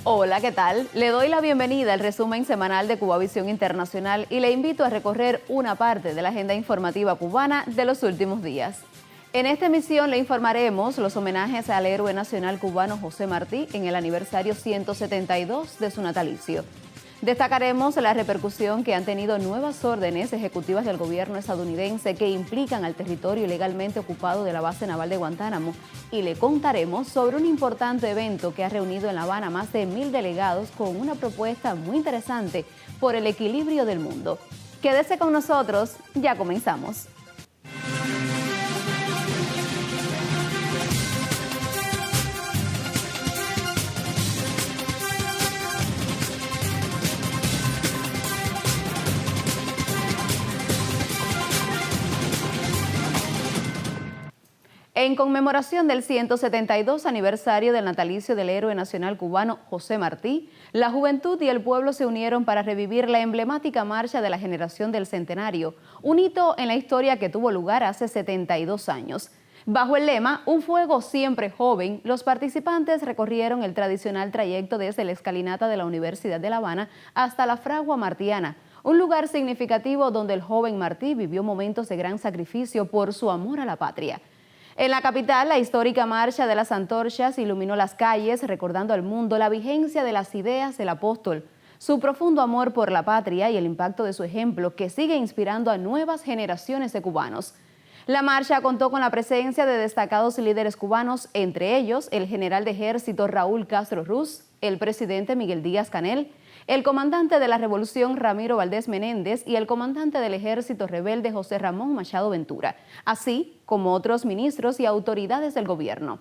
Hola, ¿qué tal? Le doy la bienvenida al resumen semanal de Cubavisión Internacional y le invito a recorrer una parte de la agenda informativa cubana de los últimos días. En esta emisión le informaremos los homenajes al héroe nacional cubano José Martí en el aniversario 172 de su natalicio. Destacaremos la repercusión que han tenido nuevas órdenes ejecutivas del gobierno estadounidense que implican al territorio ilegalmente ocupado de la base naval de Guantánamo y le contaremos sobre un importante evento que ha reunido en La Habana más de 1000 delegados con una propuesta muy interesante por el equilibrio del mundo. Quédese con nosotros, ya comenzamos. En conmemoración del 172 aniversario del natalicio del héroe nacional cubano José Martí, la juventud y el pueblo se unieron para revivir la emblemática marcha de la generación del centenario, un hito en la historia que tuvo lugar hace 72 años. Bajo el lema "Un fuego siempre joven", los participantes recorrieron el tradicional trayecto desde la escalinata de la Universidad de La Habana hasta la Fragua Martiana, un lugar significativo donde el joven Martí vivió momentos de gran sacrificio por su amor a la patria. En la capital, la histórica Marcha de las Antorchas iluminó las calles, recordando al mundo la vigencia de las ideas del apóstol, su profundo amor por la patria y el impacto de su ejemplo que sigue inspirando a nuevas generaciones de cubanos. La marcha contó con la presencia de destacados líderes cubanos, entre ellos el general de ejército Raúl Castro Ruz, el presidente Miguel Díaz-Canel, el comandante de la Revolución Ramiro Valdés Menéndez y el comandante del ejército rebelde José Ramón Machado Ventura, así como otros ministros y autoridades del gobierno.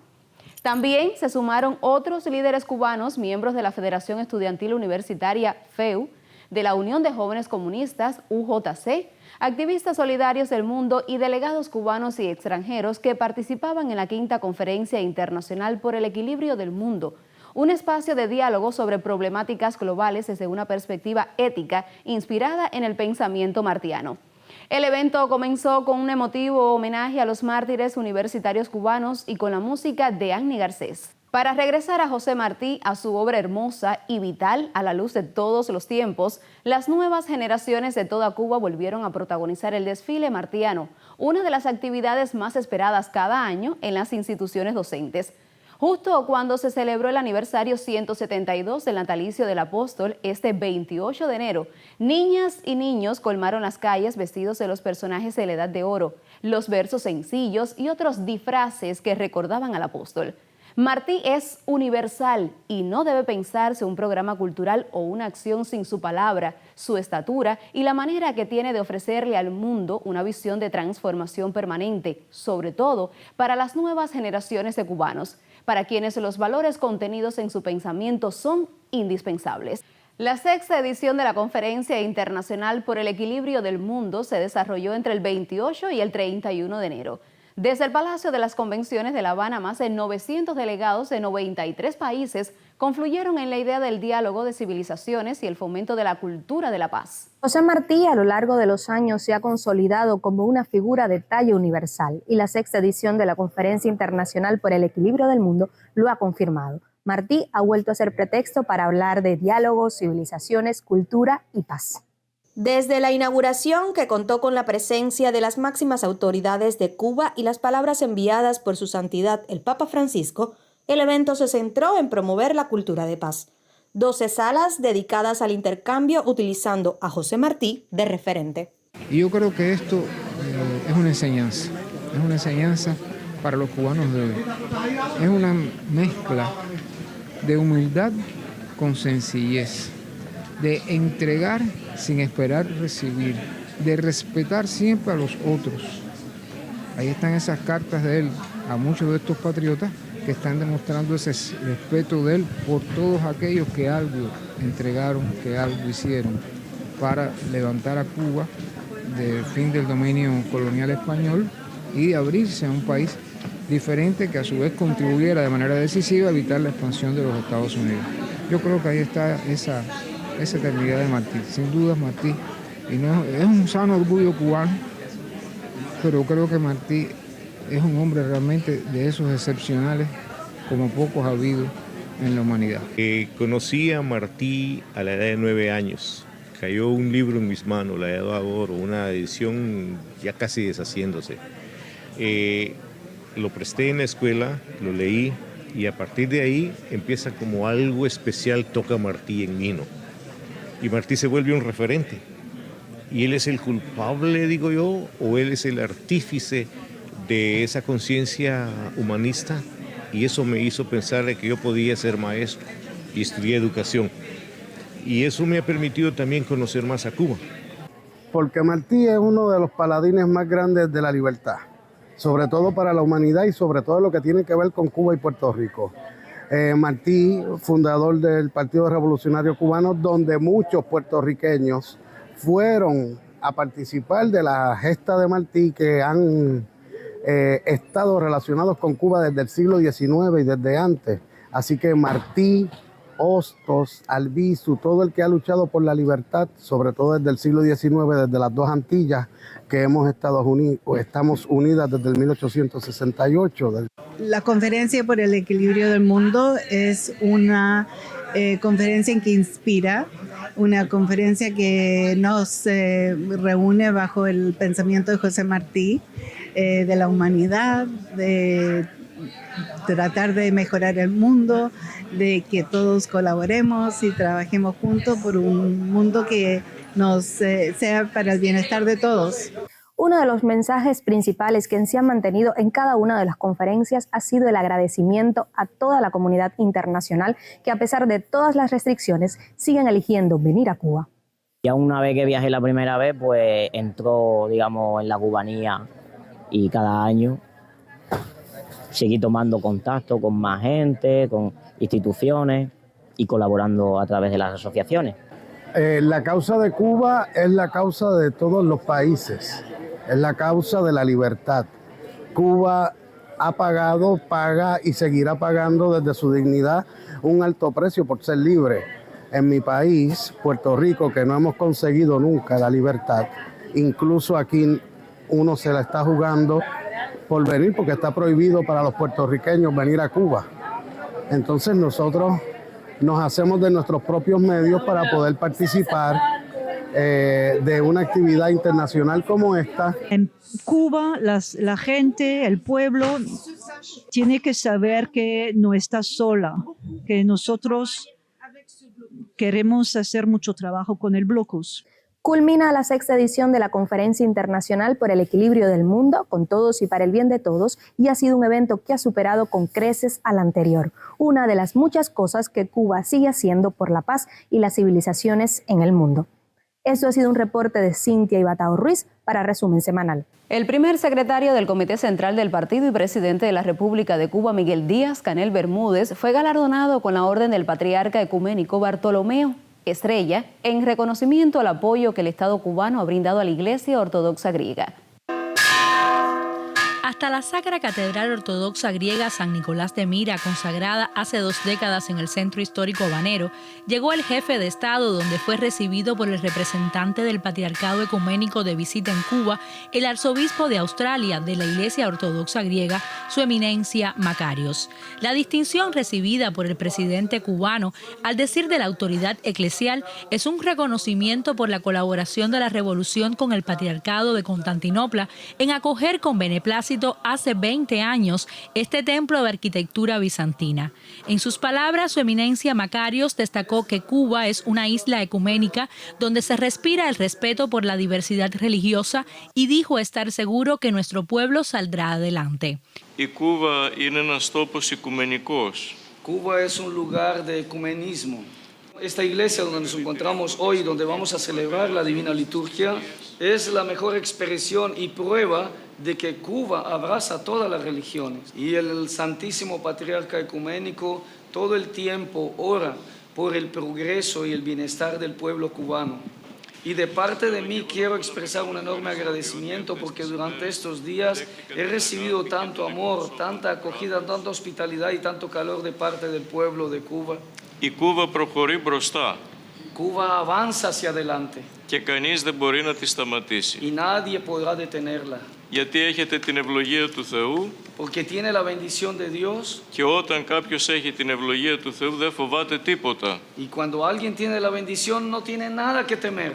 También se sumaron otros líderes cubanos, miembros de la Federación Estudiantil Universitaria FEU, de la Unión de Jóvenes Comunistas UJC, activistas solidarios del mundo y delegados cubanos y extranjeros que participaban en la quinta Conferencia Internacional por el Equilibrio del Mundo, un espacio de diálogo sobre problemáticas globales desde una perspectiva ética inspirada en el pensamiento martiano. El evento comenzó con un emotivo homenaje a los mártires universitarios cubanos y con la música de Annie Garcés. Para regresar a José Martí, a su obra hermosa y vital a la luz de todos los tiempos, las nuevas generaciones de toda Cuba volvieron a protagonizar el desfile martiano, una de las actividades más esperadas cada año en las instituciones docentes. Justo cuando se celebró el aniversario 172 del natalicio del apóstol, este 28 de enero, niñas y niños colmaron las calles vestidos de los personajes de la Edad de Oro, los versos sencillos y otros disfraces que recordaban al apóstol. Martí es universal y no debe pensarse un programa cultural o una acción sin su palabra, su estatura y la manera que tiene de ofrecerle al mundo una visión de transformación permanente, sobre todo para las nuevas generaciones de cubanos, para quienes los valores contenidos en su pensamiento son indispensables. La sexta edición de la Conferencia Internacional por el Equilibrio del Mundo se desarrolló entre el 28 y el 31 de enero. Desde el Palacio de las Convenciones de La Habana, más de 900 delegados de 93 países confluyeron en la idea del diálogo de civilizaciones y el fomento de la cultura de la paz. José Martí a lo largo de los años se ha consolidado como una figura de talla universal y la sexta edición de la Conferencia Internacional por el Equilibrio del Mundo lo ha confirmado. Martí ha vuelto a ser pretexto para hablar de diálogo, civilizaciones, cultura y paz. Desde la inauguración, que contó con la presencia de las máximas autoridades de Cuba y las palabras enviadas por su santidad el Papa Francisco, el evento se centró en promover la cultura de paz. 12 salas dedicadas al intercambio utilizando a José Martí de referente. Y yo creo que esto es una enseñanza para los cubanos de hoy. Es una mezcla de humildad con sencillez, de entregar sin esperar recibir, de respetar siempre a los otros. Ahí están esas cartas de él a muchos de estos patriotas que están demostrando ese respeto de él por todos aquellos que algo entregaron, que algo hicieron para levantar a Cuba del fin del dominio colonial español y de abrirse a un país diferente que a su vez contribuyera de manera decisiva a evitar la expansión de los Estados Unidos. Yo creo que ahí está esa eternidad de Martí. Sin duda Martí, y no, es un sano orgullo cubano, pero creo que Martí es un hombre realmente de esos excepcionales, como pocos ha habido en la humanidad. Conocí a Martí a la edad de 9 años. Cayó un libro en mis manos, La Edad de Oro, una edición ya casi deshaciéndose. Lo presté en la escuela, lo leí y a partir de ahí empieza como algo especial, toca Martí en mí, ¿no? Y Martí se vuelve un referente. Y él es el culpable, digo yo, o él es el artífice de esa conciencia humanista. Y eso me hizo pensar de que yo podía ser maestro y estudié educación. Y eso me ha permitido también conocer más a Cuba. Porque Martí es uno de los paladines más grandes de la libertad, sobre todo para la humanidad y sobre todo lo que tiene que ver con Cuba y Puerto Rico. Martí, fundador del Partido Revolucionario Cubano, donde muchos puertorriqueños fueron a participar de la gesta de Martí, que han estado relacionados con Cuba desde el siglo XIX y desde antes. Así que Martí, Hostos, Albizu, todo el que ha luchado por la libertad, sobre todo desde el siglo XIX, desde las dos Antillas, que estamos unidas desde el 1868. La Conferencia por el Equilibrio del Mundo es una conferencia que inspira, una conferencia que nos reúne bajo el pensamiento de José Martí, de la humanidad, de tratar de mejorar el mundo, de que todos colaboremos y trabajemos juntos por un mundo que nos sea para el bienestar de todos. Uno de los mensajes principales que se han mantenido en cada una de las conferencias ha sido el agradecimiento a toda la comunidad internacional que, a pesar de todas las restricciones, siguen eligiendo venir a Cuba. Ya una vez que viajé la primera vez, pues entró, digamos, en la cubanía, y cada año seguí tomando contacto con más gente, con instituciones y colaborando a través de las asociaciones. La causa de Cuba es la causa de todos los países, es la causa de la libertad. Cuba ha pagado, paga y seguirá pagando desde su dignidad un alto precio por ser libre. En mi país, Puerto Rico, que no hemos conseguido nunca la libertad, incluso aquí uno se la está jugando por venir, porque está prohibido para los puertorriqueños venir a Cuba. Entonces nosotros nos hacemos de nuestros propios medios para poder participar de una actividad internacional como esta. En Cuba, la gente, el pueblo, tiene que saber que no está sola, que nosotros queremos hacer mucho trabajo con el Blocus. Culmina la 6ª edición de la Conferencia Internacional por el Equilibrio del Mundo, con todos y para el bien de todos, y ha sido un evento que ha superado con creces al anterior, una de las muchas cosas que Cuba sigue haciendo por la paz y las civilizaciones en el mundo. Esto ha sido un reporte de Cintia Ibatao Ruiz para Resumen Semanal. El primer secretario del Comité Central del Partido y presidente de la República de Cuba, Miguel Díaz-Canel Bermúdez, fue galardonado con la Orden del Patriarca Ecuménico Bartolomeo Estrella en reconocimiento al apoyo que el Estado cubano ha brindado a la Iglesia Ortodoxa Griega. Hasta la Sacra Catedral Ortodoxa Griega San Nicolás de Mira, consagrada hace 2 décadas en el centro histórico habanero, llegó el jefe de Estado, donde fue recibido por el representante del Patriarcado Ecuménico de visita en Cuba, el arzobispo de Australia de la Iglesia Ortodoxa Griega, su eminencia Macarios. La distinción recibida por el presidente cubano, al decir de la autoridad eclesial, es un reconocimiento por la colaboración de la revolución con el Patriarcado de Constantinopla en acoger con beneplácito hace 20 años este templo de arquitectura bizantina. En sus palabras, su eminencia Macarios destacó que Cuba es una isla ecuménica donde se respira el respeto por la diversidad religiosa y dijo estar seguro que nuestro pueblo saldrá adelante. Y Cuba είναι ένας τόπος οικουμενικός. Cuba es un lugar de ecumenismo. Esta iglesia donde nos encontramos hoy, donde vamos a celebrar la Divina Liturgia, es la mejor expresión y prueba de que Cuba abraza todas las religiones. Y el Santísimo Patriarca Ecuménico todo el tiempo ora por el progreso y el bienestar del pueblo cubano. Y de parte de mí quiero expresar un enorme agradecimiento porque durante estos días he recibido tanto amor, tanta acogida, tanta hospitalidad y tanto calor de parte del pueblo de Cuba. Η Κούβα προχωρεί μπροστά. Cuba avanza hacia adelante. Και κανείς δεν μπορεί να τη σταματήσει. Y nadie podrá detenerla. γιατί έχετε την ευλογία του Θεού. Porque tiene la bendición de Dios. Και όταν κάποιος έχει την ευλογία του Θεού δεν φοβάται τίποτα. Y cuando alguien tiene la bendición no tiene nada que temer.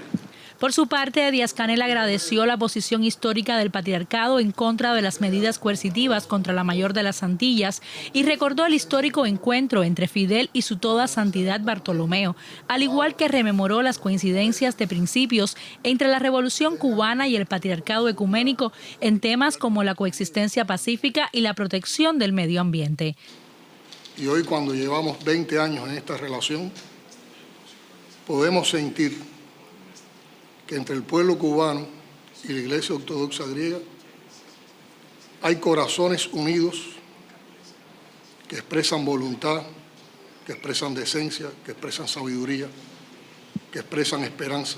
Por su parte, Díaz-Canel agradeció la posición histórica del patriarcado en contra de las medidas coercitivas contra la mayor de las Antillas y recordó el histórico encuentro entre Fidel y su toda santidad Bartolomeo, al igual que rememoró las coincidencias de principios entre la Revolución cubana y el patriarcado ecuménico en temas como la coexistencia pacífica y la protección del medio ambiente. Y hoy, cuando llevamos 20 años en esta relación, podemos sentir que entre el pueblo cubano y la Iglesia Ortodoxa griega hay corazones unidos que expresan voluntad, que expresan decencia, que expresan sabiduría, que expresan esperanza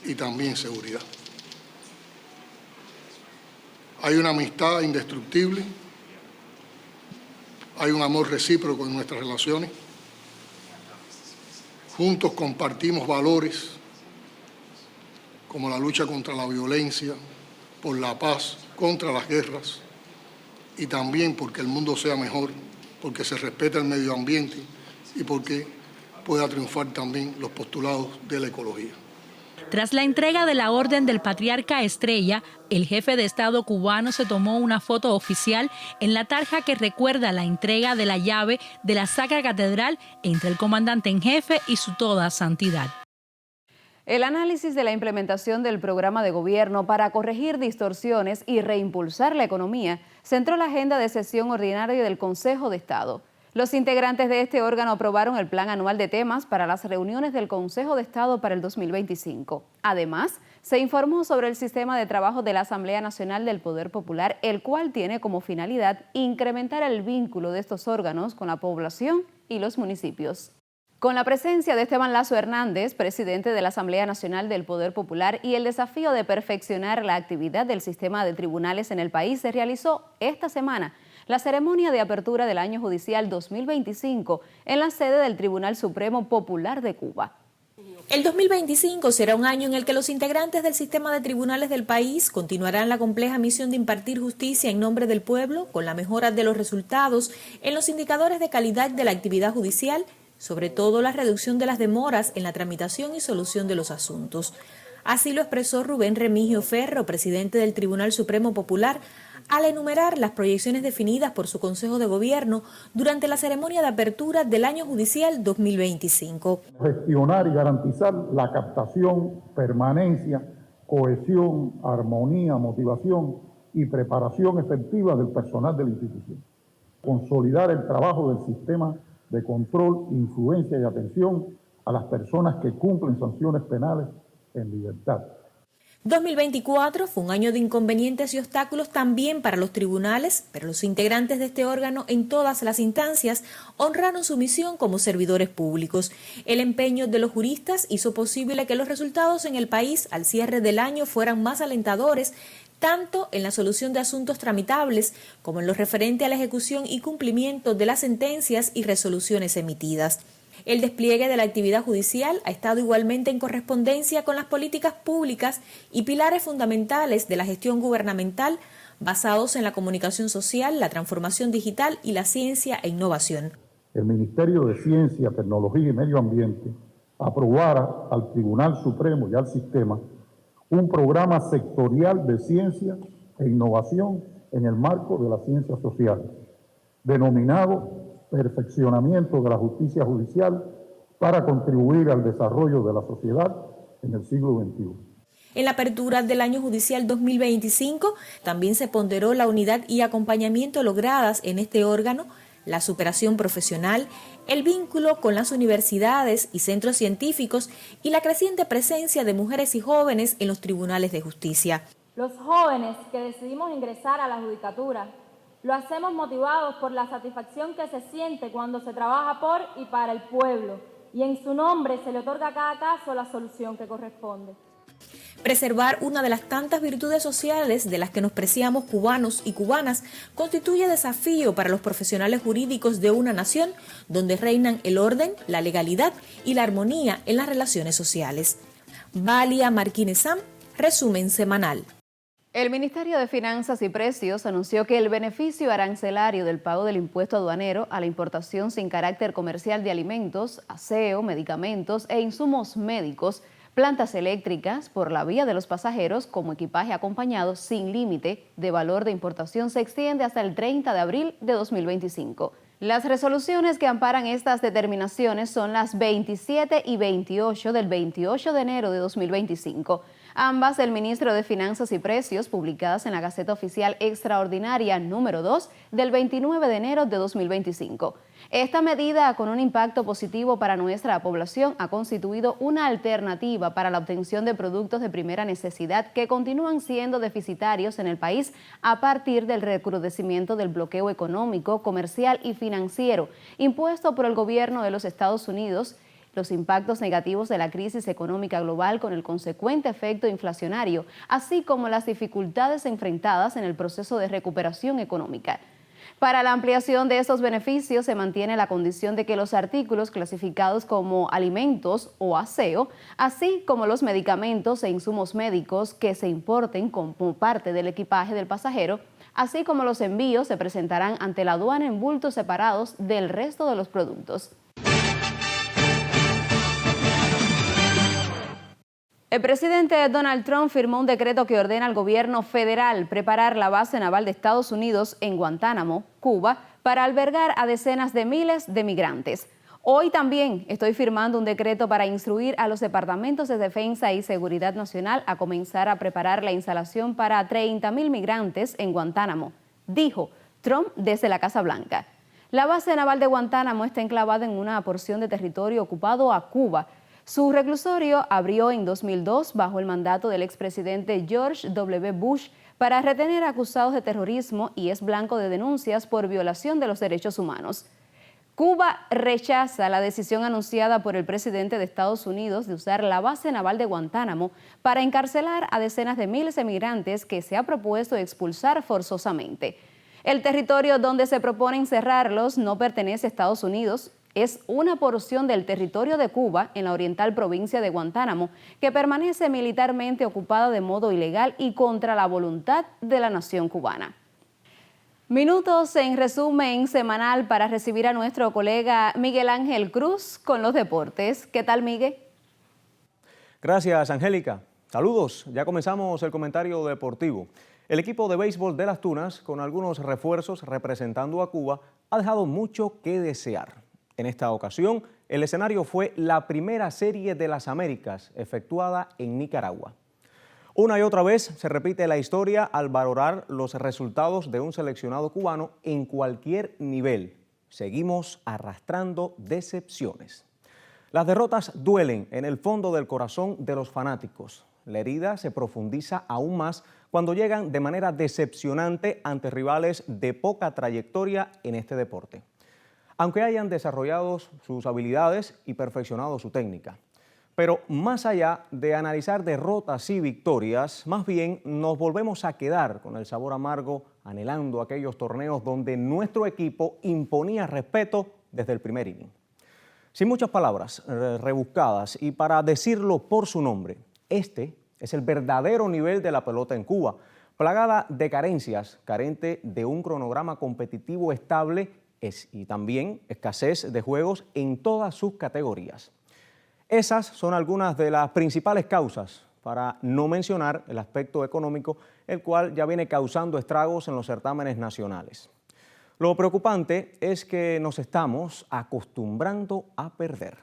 y también seguridad. Hay una amistad indestructible, hay un amor recíproco en nuestras relaciones, juntos compartimos valores como la lucha contra la violencia, por la paz, contra las guerras y también porque el mundo sea mejor, porque se respete el medio ambiente y porque pueda triunfar también los postulados de la ecología. Tras la entrega de la Orden del Patriarca Estrella, el jefe de Estado cubano se tomó una foto oficial en la tarja que recuerda la entrega de la llave de la Sacra Catedral entre el comandante en jefe y su toda santidad. El análisis de la implementación del programa de gobierno para corregir distorsiones y reimpulsar la economía centró la agenda de sesión ordinaria del Consejo de Estado. Los integrantes de este órgano aprobaron el plan anual de temas para las reuniones del Consejo de Estado para el 2025. Además, se informó sobre el sistema de trabajo de la Asamblea Nacional del Poder Popular, el cual tiene como finalidad incrementar el vínculo de estos órganos con la población y los municipios. Con la presencia de Esteban Lazo Hernández, presidente de la Asamblea Nacional del Poder Popular, y el desafío de perfeccionar la actividad del sistema de tribunales en el país, se realizó esta semana la ceremonia de apertura del año judicial 2025 en la sede del Tribunal Supremo Popular de Cuba. El 2025 será un año en el que los integrantes del sistema de tribunales del país continuarán la compleja misión de impartir justicia en nombre del pueblo, con la mejora de los resultados en los indicadores de calidad de la actividad judicial, sobre todo la reducción de las demoras en la tramitación y solución de los asuntos. Así lo expresó Rubén Remigio Ferro, presidente del Tribunal Supremo Popular, al enumerar las proyecciones definidas por su Consejo de Gobierno durante la ceremonia de apertura del año judicial 2025. Gestionar y garantizar la captación, permanencia, cohesión, armonía, motivación y preparación efectiva del personal de la institución. Consolidar el trabajo del sistema de control, influencia y atención a las personas que cumplen sanciones penales en libertad. 2024 fue un año de inconvenientes y obstáculos también para los tribunales, pero los integrantes de este órgano en todas las instancias honraron su misión como servidores públicos. El empeño de los juristas hizo posible que los resultados en el país al cierre del año fueran más alentadores, tanto en la solución de asuntos tramitables como en lo referente a la ejecución y cumplimiento de las sentencias y resoluciones emitidas. El despliegue de la actividad judicial ha estado igualmente en correspondencia con las políticas públicas y pilares fundamentales de la gestión gubernamental basados en la comunicación social, la transformación digital y la ciencia e innovación. El Ministerio de Ciencia, Tecnología y Medio Ambiente aprobara al Tribunal Supremo y al sistema un programa sectorial de ciencia e innovación en el marco de la ciencia social, denominado Perfeccionamiento de la Justicia Judicial para contribuir al desarrollo de la sociedad en el siglo XXI. En la apertura del año judicial 2025 también se ponderó la unidad y acompañamiento logradas en este órgano, la superación profesional, el vínculo con las universidades y centros científicos y la creciente presencia de mujeres y jóvenes en los tribunales de justicia. Los jóvenes que decidimos ingresar a la judicatura lo hacemos motivados por la satisfacción que se siente cuando se trabaja por y para el pueblo, y en su nombre se le otorga a cada caso la solución que corresponde. Preservar una de las tantas virtudes sociales de las que nos preciamos cubanos y cubanas constituye desafío para los profesionales jurídicos de una nación donde reinan el orden, la legalidad y la armonía en las relaciones sociales. Valia Marquínez Sam, resumen semanal. El Ministerio de Finanzas y Precios anunció que el beneficio arancelario del pago del impuesto aduanero a la importación sin carácter comercial de alimentos, aseo, medicamentos e insumos médicos, plantas eléctricas por la vía de los pasajeros como equipaje acompañado sin límite de valor de importación se extiende hasta el 30 de abril de 2025. Las resoluciones que amparan estas determinaciones son las 27 y 28 del 28 de enero de 2025. Ambas del Ministro de Finanzas y Precios, publicadas en la Gaceta Oficial Extraordinaria número 2 del 29 de enero de 2025. Esta medida, con un impacto positivo para nuestra población, ha constituido una alternativa para la obtención de productos de primera necesidad que continúan siendo deficitarios en el país a partir del recrudecimiento del bloqueo económico, comercial y financiero impuesto por el gobierno de los Estados Unidos, los impactos negativos de la crisis económica global con el consecuente efecto inflacionario, así como las dificultades enfrentadas en el proceso de recuperación económica. Para la ampliación de estos beneficios se mantiene la condición de que los artículos clasificados como alimentos o aseo, así como los medicamentos e insumos médicos que se importen como parte del equipaje del pasajero, así como los envíos, se presentarán ante la aduana en bultos separados del resto de los productos. El presidente Donald Trump firmó un decreto que ordena al gobierno federal preparar la base naval de Estados Unidos en Guantánamo, Cuba, para albergar a decenas de miles de migrantes. Hoy también estoy firmando un decreto para instruir a los departamentos de Defensa y Seguridad Nacional a comenzar a preparar la instalación para 30,000 migrantes en Guantánamo, dijo Trump desde la Casa Blanca. La base naval de Guantánamo está enclavada en una porción de territorio ocupado a Cuba. Su reclusorio abrió en 2002 bajo el mandato del expresidente George W. Bush para retener acusados de terrorismo y es blanco de denuncias por violación de los derechos humanos. Cuba rechaza la decisión anunciada por el presidente de Estados Unidos de usar la base naval de Guantánamo para encarcelar a decenas de miles de migrantes que se ha propuesto expulsar forzosamente. El territorio donde se propone encerrarlos no pertenece a Estados Unidos. Es una porción del territorio de Cuba en la oriental provincia de Guantánamo que permanece militarmente ocupada de modo ilegal y contra la voluntad de la nación cubana. Minutos en resumen semanal para recibir a nuestro colega Miguel Ángel Cruz con los deportes. ¿Qué tal, Miguel? Gracias, Angélica. Saludos. Ya comenzamos el comentario deportivo. El equipo de béisbol de Las Tunas, con algunos refuerzos representando a Cuba, ha dejado mucho que desear. En esta ocasión, el escenario fue la primera Serie de las Américas efectuada en Nicaragua. Una y otra vez se repite la historia al valorar los resultados de un seleccionado cubano en cualquier nivel. Seguimos arrastrando decepciones. Las derrotas duelen en el fondo del corazón de los fanáticos. La herida se profundiza aún más cuando llegan de manera decepcionante ante rivales de poca trayectoria en este deporte, aunque hayan desarrollado sus habilidades y perfeccionado su técnica. Pero más allá de analizar derrotas y victorias, más bien nos volvemos a quedar con el sabor amargo, anhelando aquellos torneos donde nuestro equipo imponía respeto desde el primer inning. Sin muchas palabras rebuscadas y para decirlo por su nombre, este es el verdadero nivel de la pelota en Cuba, plagada de carencias, carente de un cronograma competitivo estable y también escasez de juegos en todas sus categorías. Esas son algunas de las principales causas, para no mencionar el aspecto económico, el cual ya viene causando estragos en los certámenes nacionales. Lo preocupante es que nos estamos acostumbrando a perder.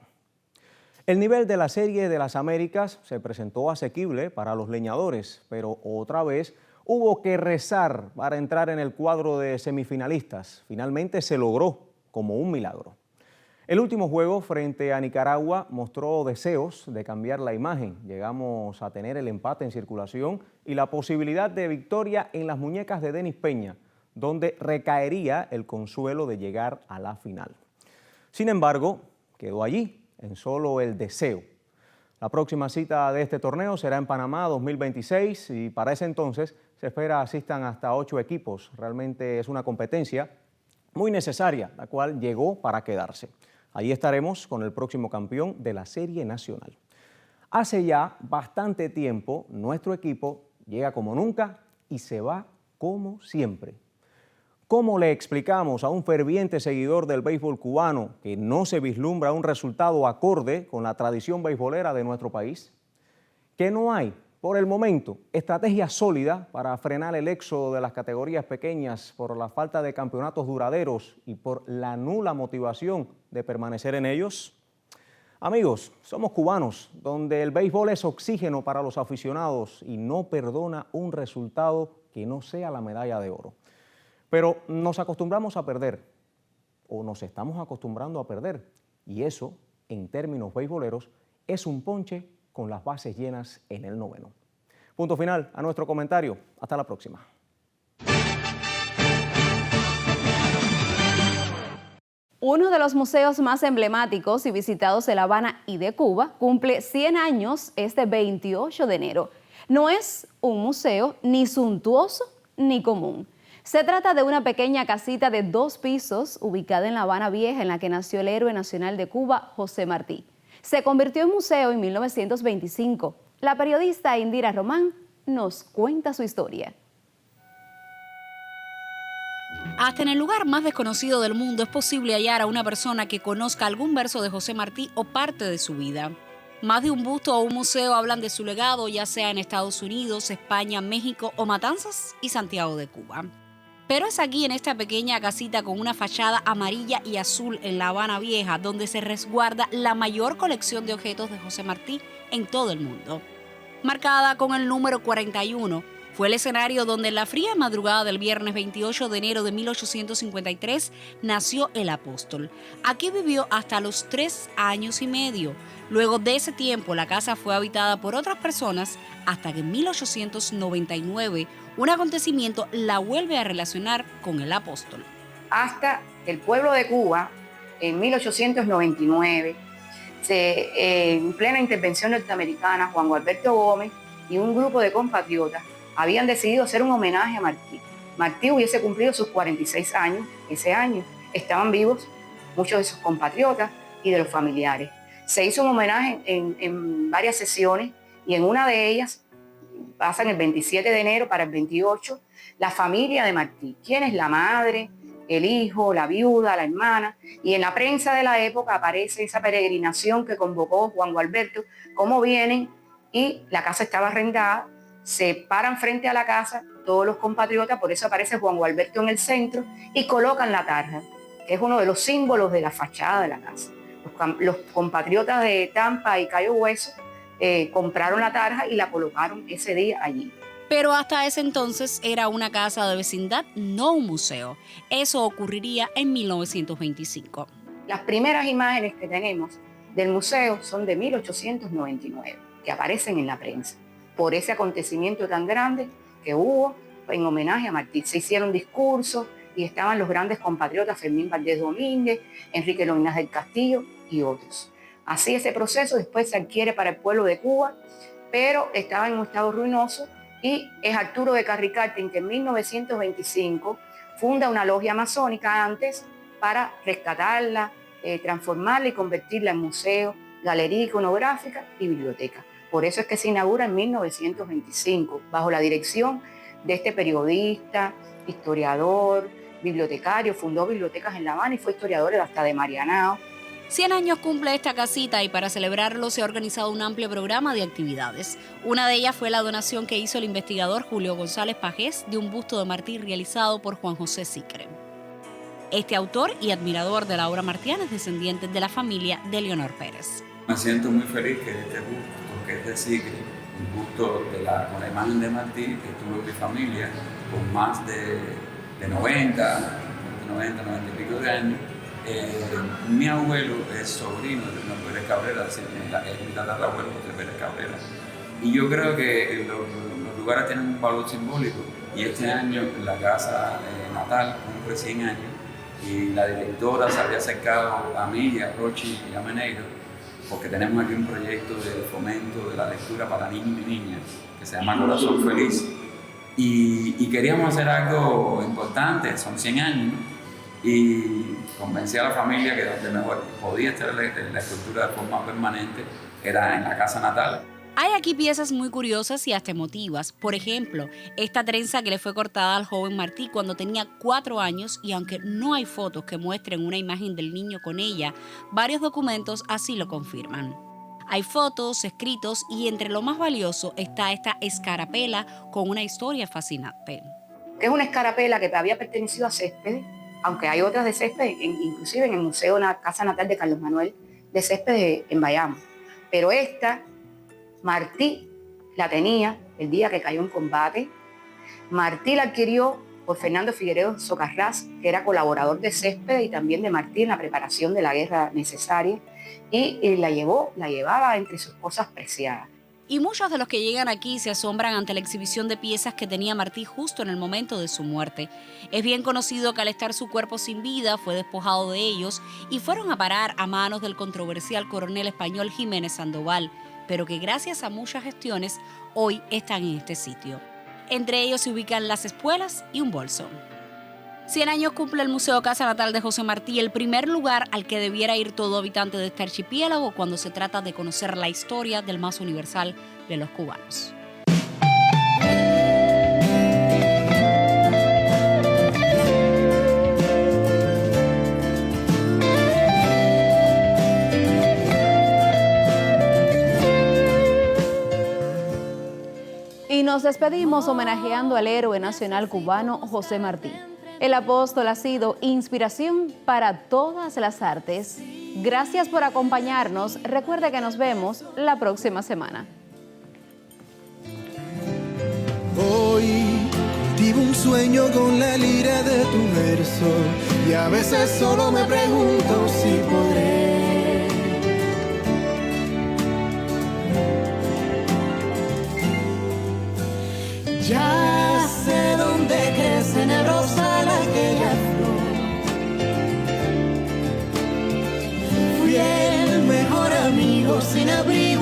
El nivel de la Serie de las Américas se presentó asequible para los leñadores, pero otra vez hubo que rezar para entrar en el cuadro de semifinalistas. Finalmente se logró como un milagro. El último juego frente a Nicaragua mostró deseos de cambiar la imagen. Llegamos a tener el empate en circulación y la posibilidad de victoria en las muñecas de Denis Peña, donde recaería el consuelo de llegar a la final. Sin embargo, quedó allí, en solo el deseo. La próxima cita de este torneo será en Panamá 2026 y para ese entonces se espera asistan hasta 8 equipos. Realmente es una competencia muy necesaria, la cual llegó para quedarse. Ahí estaremos con el próximo campeón de la Serie Nacional. Hace ya bastante tiempo nuestro equipo llega como nunca y se va como siempre. ¿Cómo le explicamos a un ferviente seguidor del béisbol cubano que no se vislumbra un resultado acorde con la tradición beisbolera de nuestro país? Que no hay, por el momento, estrategia sólida para frenar el éxodo de las categorías pequeñas por la falta de campeonatos duraderos y por la nula motivación de permanecer en ellos. Amigos, somos cubanos, donde el béisbol es oxígeno para los aficionados y no perdona un resultado que no sea la medalla de oro. Pero nos acostumbramos a perder, o nos estamos acostumbrando a perder, y eso, en términos beisboleros, es un ponche con las bases llenas en el noveno. Punto final a nuestro comentario. Hasta la próxima. Uno de los museos más emblemáticos y visitados de La Habana y de Cuba cumple 100 años este 28 de enero. No es un museo ni suntuoso ni común. Se trata de una pequeña casita de 2 pisos ubicada en La Habana Vieja, en la que nació el héroe nacional de Cuba, José Martí. Se convirtió en museo en 1925. La periodista Indira Román nos cuenta su historia. Hasta en el lugar más desconocido del mundo es posible hallar a una persona que conozca algún verso de José Martí o parte de su vida. Más de un busto o un museo hablan de su legado, ya sea en Estados Unidos, España, México o Matanzas y Santiago de Cuba. Pero es aquí, en esta pequeña casita con una fachada amarilla y azul en La Habana Vieja, donde se resguarda la mayor colección de objetos de José Martí en todo el mundo. Marcada con el número 41, fue el escenario donde en la fría madrugada del viernes 28 de enero de 1853 nació el apóstol. Aquí vivió hasta los 3 años y medio. Luego de ese tiempo, la casa fue habitada por otras personas hasta que en 1899 un acontecimiento la vuelve a relacionar con el apóstol. Hasta el pueblo de Cuba, en 1899, en plena intervención norteamericana, Juan Gualberto Gómez y un grupo de compatriotas habían decidido hacer un homenaje a Martí. Martí hubiese cumplido sus 46 años ese año. Estaban vivos muchos de sus compatriotas y de los familiares. Se hizo un homenaje en varias sesiones y en una de ellas, pasan el 27 de enero para el 28, la familia de Martí. ¿Quién es? La madre, el hijo, la viuda, la hermana. Y en la prensa de la época aparece esa peregrinación que convocó Juan Gualberto, cómo vienen, y la casa estaba arrendada, se paran frente a la casa todos los compatriotas, por eso aparece Juan Gualberto en el centro, y colocan la tarja, que es uno de los símbolos de la fachada de la casa. Los compatriotas de Tampa y Cayo Hueso compraron la tarja y la colocaron ese día allí. Pero hasta ese entonces era una casa de vecindad, no un museo. Eso ocurriría en 1925. Las primeras imágenes que tenemos del museo son de 1899, que aparecen en la prensa, por ese acontecimiento tan grande que hubo en homenaje a Martí. Se hicieron discursos y estaban los grandes compatriotas Fermín Valdés Domínguez, Enrique Loinás del Castillo y otros. Así ese proceso después se adquiere para el pueblo de Cuba, pero estaba en un estado ruinoso, y es Arturo de Carricarte que en 1925 funda una logia masónica antes para rescatarla, transformarla y convertirla en museo, galería iconográfica y biblioteca. Por eso es que se inaugura en 1925, bajo la dirección de este periodista, historiador, bibliotecario. Fundó bibliotecas en La Habana y fue historiador hasta de Marianao. 100 años cumple esta casita y para celebrarlo se ha organizado un amplio programa de actividades. Una de ellas fue la donación que hizo el investigador Julio González Pagés de un busto de Martí realizado por Juan José Sicre. Este autor y admirador de la obra martiana es descendiente de la familia de Leonor Pérez. Me siento muy feliz que este busto, que es de Sicre, un busto con la imagen de Martí que tuvo en mi familia con más de 90 y pico de años. Mi abuelo es sobrino de Leonor Pérez Cabrera, es mi tatarabuelo de Pérez Cabrera. Y yo creo que los lugares tienen un valor simbólico. Y este año la casa natal cumple 100 años y la directora se había acercado a mí, a Rochi y a Meneiro, porque tenemos aquí un proyecto de fomento de la lectura para niños y niñas que se llama Corazón Feliz. Y queríamos hacer algo importante, son 100 años, ¿no? Y convencí a la familia que donde mejor podía estar la escultura de forma permanente era en la casa natal. Hay aquí piezas muy curiosas y hasta emotivas. Por ejemplo, esta trenza que le fue cortada al joven Martí cuando tenía 4 años, y aunque no hay fotos que muestren una imagen del niño con ella, varios documentos así lo confirman. Hay fotos, escritos y entre lo más valioso está esta escarapela con una historia fascinante. Es una escarapela que había pertenecido a Céspedes, aunque hay otras de Céspedes, inclusive en el museo, en la casa natal de Carlos Manuel de Céspedes en Bayamo. Pero esta, Martí la tenía el día que cayó en combate. Martí la adquirió por Fernando Figueredo Socarrás, que era colaborador de Céspedes y también de Martí en la preparación de la guerra necesaria, y la llevaba entre sus cosas preciadas. Y muchos de los que llegan aquí se asombran ante la exhibición de piezas que tenía Martí justo en el momento de su muerte. Es bien conocido que al estar su cuerpo sin vida fue despojado de ellos y fueron a parar a manos del controversial coronel español Jiménez Sandoval, pero que gracias a muchas gestiones hoy están en este sitio. Entre ellos se ubican las espuelas y un bolso. 100 años cumple el Museo Casa Natal de José Martí, el primer lugar al que debiera ir todo habitante de este archipiélago cuando se trata de conocer la historia del más universal de los cubanos. Y nos despedimos homenajeando al héroe nacional cubano José Martí. El apóstol ha sido inspiración para todas las artes. Gracias por acompañarnos. Recuerde que nos vemos la próxima semana. Hoy cultivo un sueño con la lira de tu verso y a veces solo me pregunto si podré. Ya sé dónde crece en el rosal aquella flor. Fui el mejor amigo sin abrigo.